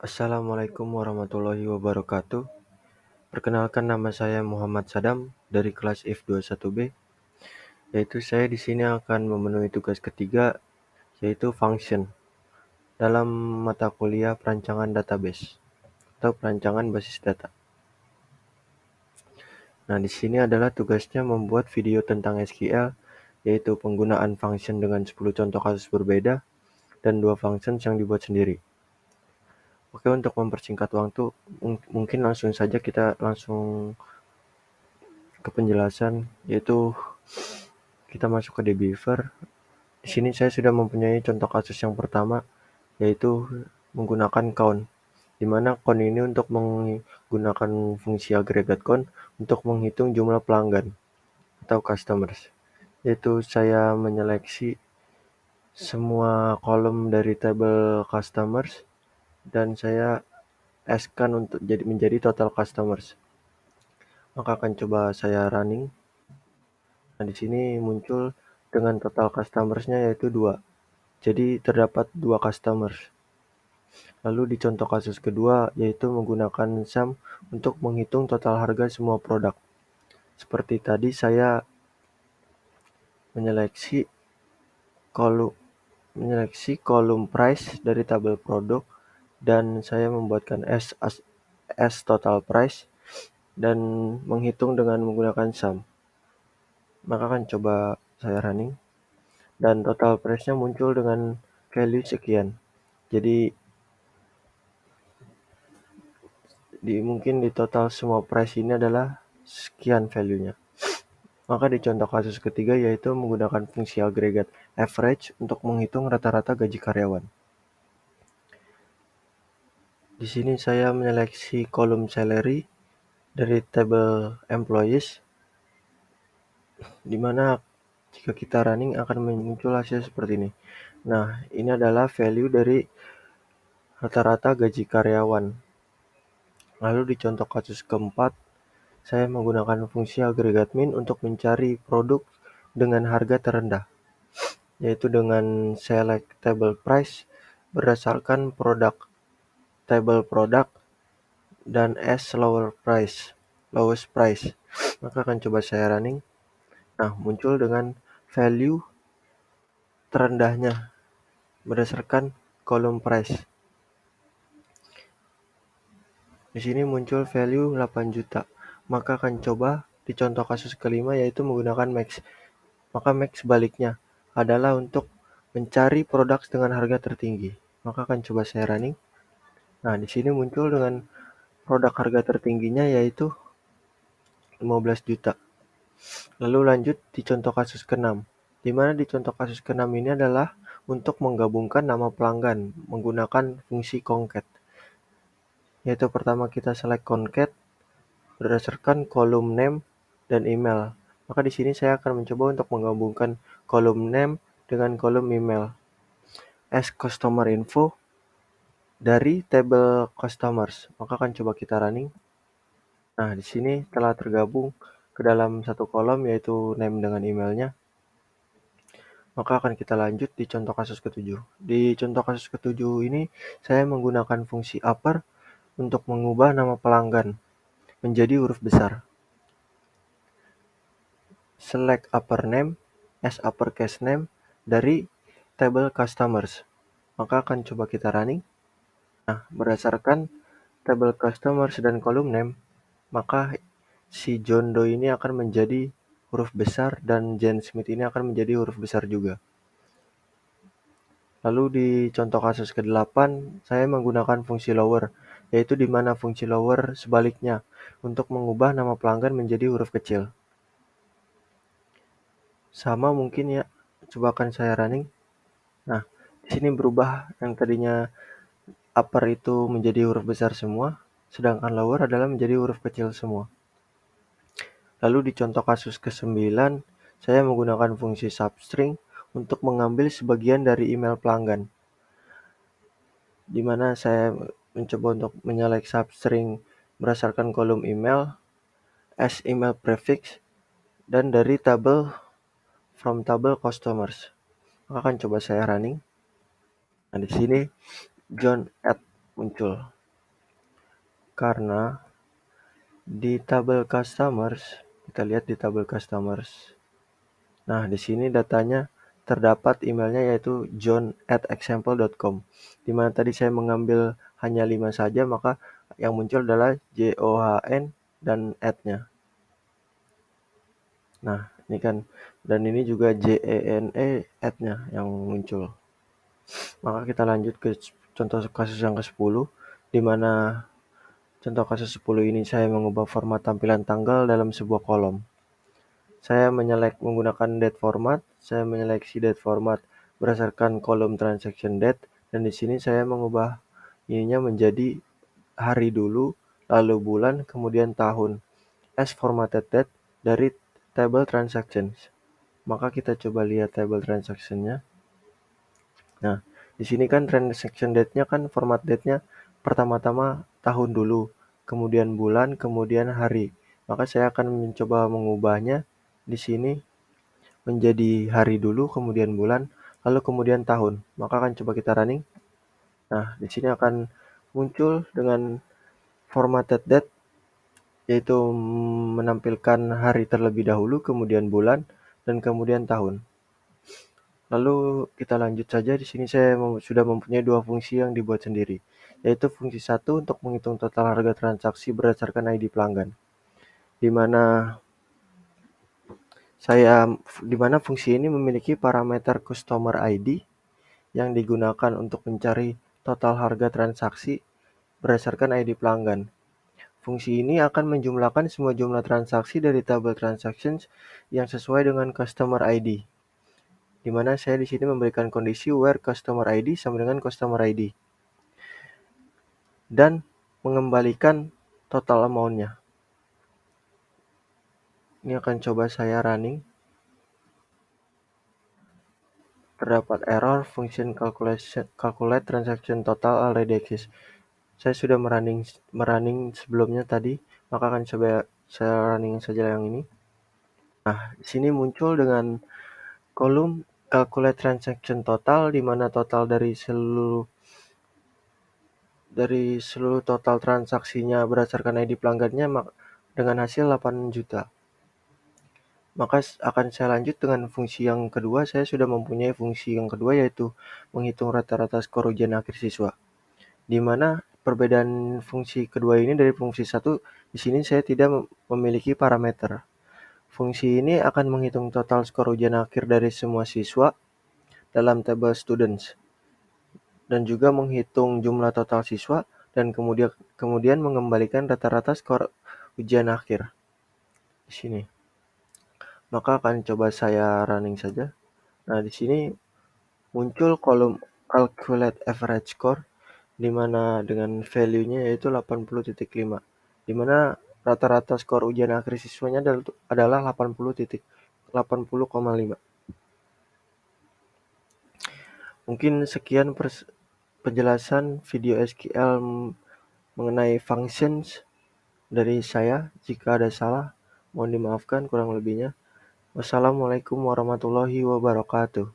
Assalamualaikum warahmatullahi wabarakatuh. Perkenalkan, nama saya Muhammad Sadam dari kelas F21B. Yaitu saya di sini akan memenuhi tugas ketiga, yaitu function dalam mata kuliah perancangan database atau perancangan basis data. Nah, di sini adalah tugasnya membuat video tentang SQL, yaitu penggunaan function dengan 10 contoh kasus berbeda dan 2 function yang dibuat sendiri. Oke, untuk mempersingkat waktu, mungkin langsung saja kita langsung ke penjelasan, yaitu kita masuk ke dbeaver. Di sini saya sudah mempunyai contoh kasus yang pertama, yaitu menggunakan count, di mana count ini untuk menggunakan fungsi agregat count untuk menghitung jumlah pelanggan atau customers. Yaitu saya menyeleksi semua kolom dari tabel customers dan saya askan untuk menjadi total customers. Maka akan coba saya running. Nah, di sini muncul dengan total customersnya yaitu 2. Jadi terdapat 2 customers. Lalu di contoh kasus kedua, yaitu menggunakan sum untuk menghitung total harga semua produk. Seperti tadi saya menyeleksi kolom price dari tabel produk dan saya membuatkan as total price dan menghitung dengan menggunakan sum. Maka akan coba saya running dan total price-nya muncul dengan value sekian. Jadi mungkin di total semua price ini adalah sekian value-nya. Maka di contoh kasus ketiga, yaitu menggunakan fungsi agregat average untuk menghitung rata-rata gaji karyawan. Di sini saya menyeleksi kolom salary dari tabel employees, di mana jika kita running akan muncul hasil seperti ini. Nah, ini adalah value dari rata-rata gaji karyawan. Lalu di contoh kasus keempat, saya menggunakan fungsi agregat min untuk mencari produk dengan harga terendah, yaitu dengan select table price berdasarkan table produk dan as lowest price. Maka akan coba saya running. Nah, muncul dengan value terendahnya berdasarkan kolom price. Di sini muncul value 8 juta. Maka akan coba di contoh kasus kelima, yaitu menggunakan max. Maka max sebaliknya adalah untuk mencari produk dengan harga tertinggi. Maka akan coba saya running. Nah, di sini muncul dengan produk harga tertingginya yaitu 15 juta. Lalu lanjut di contoh kasus ke-6. Di mana di contoh kasus ke-6 ini adalah untuk menggabungkan nama pelanggan menggunakan fungsi concat. Yaitu pertama kita select concat berdasarkan kolom name dan email. Maka di sini saya akan mencoba untuk menggabungkan kolom name dengan kolom email as customer info dari tabel customers. Maka akan coba kita running. Nah, di sini telah tergabung ke dalam satu kolom, yaitu name dengan emailnya. Maka akan kita lanjut di contoh kasus ketujuh. Di contoh kasus ketujuh ini saya menggunakan fungsi upper untuk mengubah nama pelanggan menjadi huruf besar. Select upper name as uppercase name dari tabel customers. Maka akan coba kita running. Nah, berdasarkan tabel customers dan kolom name, maka si John Doe ini akan menjadi huruf besar dan Jane Smith ini akan menjadi huruf besar juga. Lalu di contoh kasus ke-8, saya menggunakan fungsi lower, yaitu di mana fungsi lower sebaliknya untuk mengubah nama pelanggan menjadi huruf kecil. Sama mungkin ya, coba akan saya running. Nah, di sini berubah yang tadinya upper itu menjadi huruf besar semua, sedangkan lower adalah menjadi huruf kecil semua. Lalu di contoh kasus ke-9, saya menggunakan fungsi substring untuk mengambil sebagian dari email pelanggan, di mana saya mencoba untuk menyelect substring berdasarkan kolom email, as email prefix, dan dari from table customers. Maka akan coba saya running. Nah, di sini John at muncul. Karena di tabel customers, kita lihat di tabel customers. Nah, di sini datanya terdapat emailnya yaitu john@example.com. Di mana tadi saya mengambil hanya 5 saja, maka yang muncul adalah JOHN dan @-nya. Nah, ini kan, dan ini juga JENE @-nya yang muncul. Maka kita lanjut ke contoh kasus yang ke-10, di mana contoh kasus 10 ini saya mengubah format tampilan tanggal dalam sebuah kolom. Saya menggunakan date format, saya menyeleksi date format berdasarkan kolom transaction date, dan di sini saya mengubah ininya menjadi hari dulu, lalu bulan, kemudian tahun, as formatted date dari table transactions. Maka kita coba lihat table transaction-nya. Nah, di sini kan transaction date-nya kan format date-nya pertama-tama tahun dulu, kemudian bulan, kemudian hari. Maka saya akan mencoba mengubahnya di sini menjadi hari dulu, kemudian bulan, lalu kemudian tahun. Maka akan coba kita running. Nah, di sini akan muncul dengan formatted date, yaitu menampilkan hari terlebih dahulu, kemudian bulan, dan kemudian tahun. Lalu kita lanjut saja. Di sini saya sudah mempunyai dua fungsi yang dibuat sendiri, yaitu fungsi 1 untuk menghitung total harga transaksi berdasarkan ID pelanggan, di mana fungsi ini memiliki parameter customer ID yang digunakan untuk mencari total harga transaksi berdasarkan ID pelanggan. Fungsi ini akan menjumlahkan semua jumlah transaksi dari tabel transactions yang sesuai dengan customer ID, di mana saya di sini memberikan kondisi where customer ID sama dengan customer ID, dan mengembalikan total amount-nya. Ini akan coba saya running. Terdapat error function calculate transaction total already exists. Saya sudah merunning sebelumnya tadi, maka akan coba saya running saja yang ini. Nah, di sini muncul dengan kolom calculate transaction total, di mana total dari seluruh total transaksinya berdasarkan ID pelanggannya dengan hasil 8 juta. Maka akan saya lanjut dengan fungsi yang kedua. Saya sudah mempunyai fungsi yang kedua, yaitu menghitung rata-rata skor ujian akhir siswa. Di mana perbedaan fungsi kedua ini dari fungsi 1, di sini saya tidak memiliki parameter. Fungsi ini akan menghitung total skor ujian akhir dari semua siswa dalam tabel students, dan juga menghitung jumlah total siswa, dan kemudian mengembalikan rata-rata skor ujian akhir di sini. Maka akan coba saya running saja. Nah, di sini muncul kolom calculate average score, di mana dengan value-nya yaitu 80.5, di mana rata-rata skor ujian akhir siswanya adalah 80,5. Mungkin sekian penjelasan video SQL mengenai functions dari saya. Jika ada salah, mohon dimaafkan kurang lebihnya. Wassalamualaikum warahmatullahi wabarakatuh.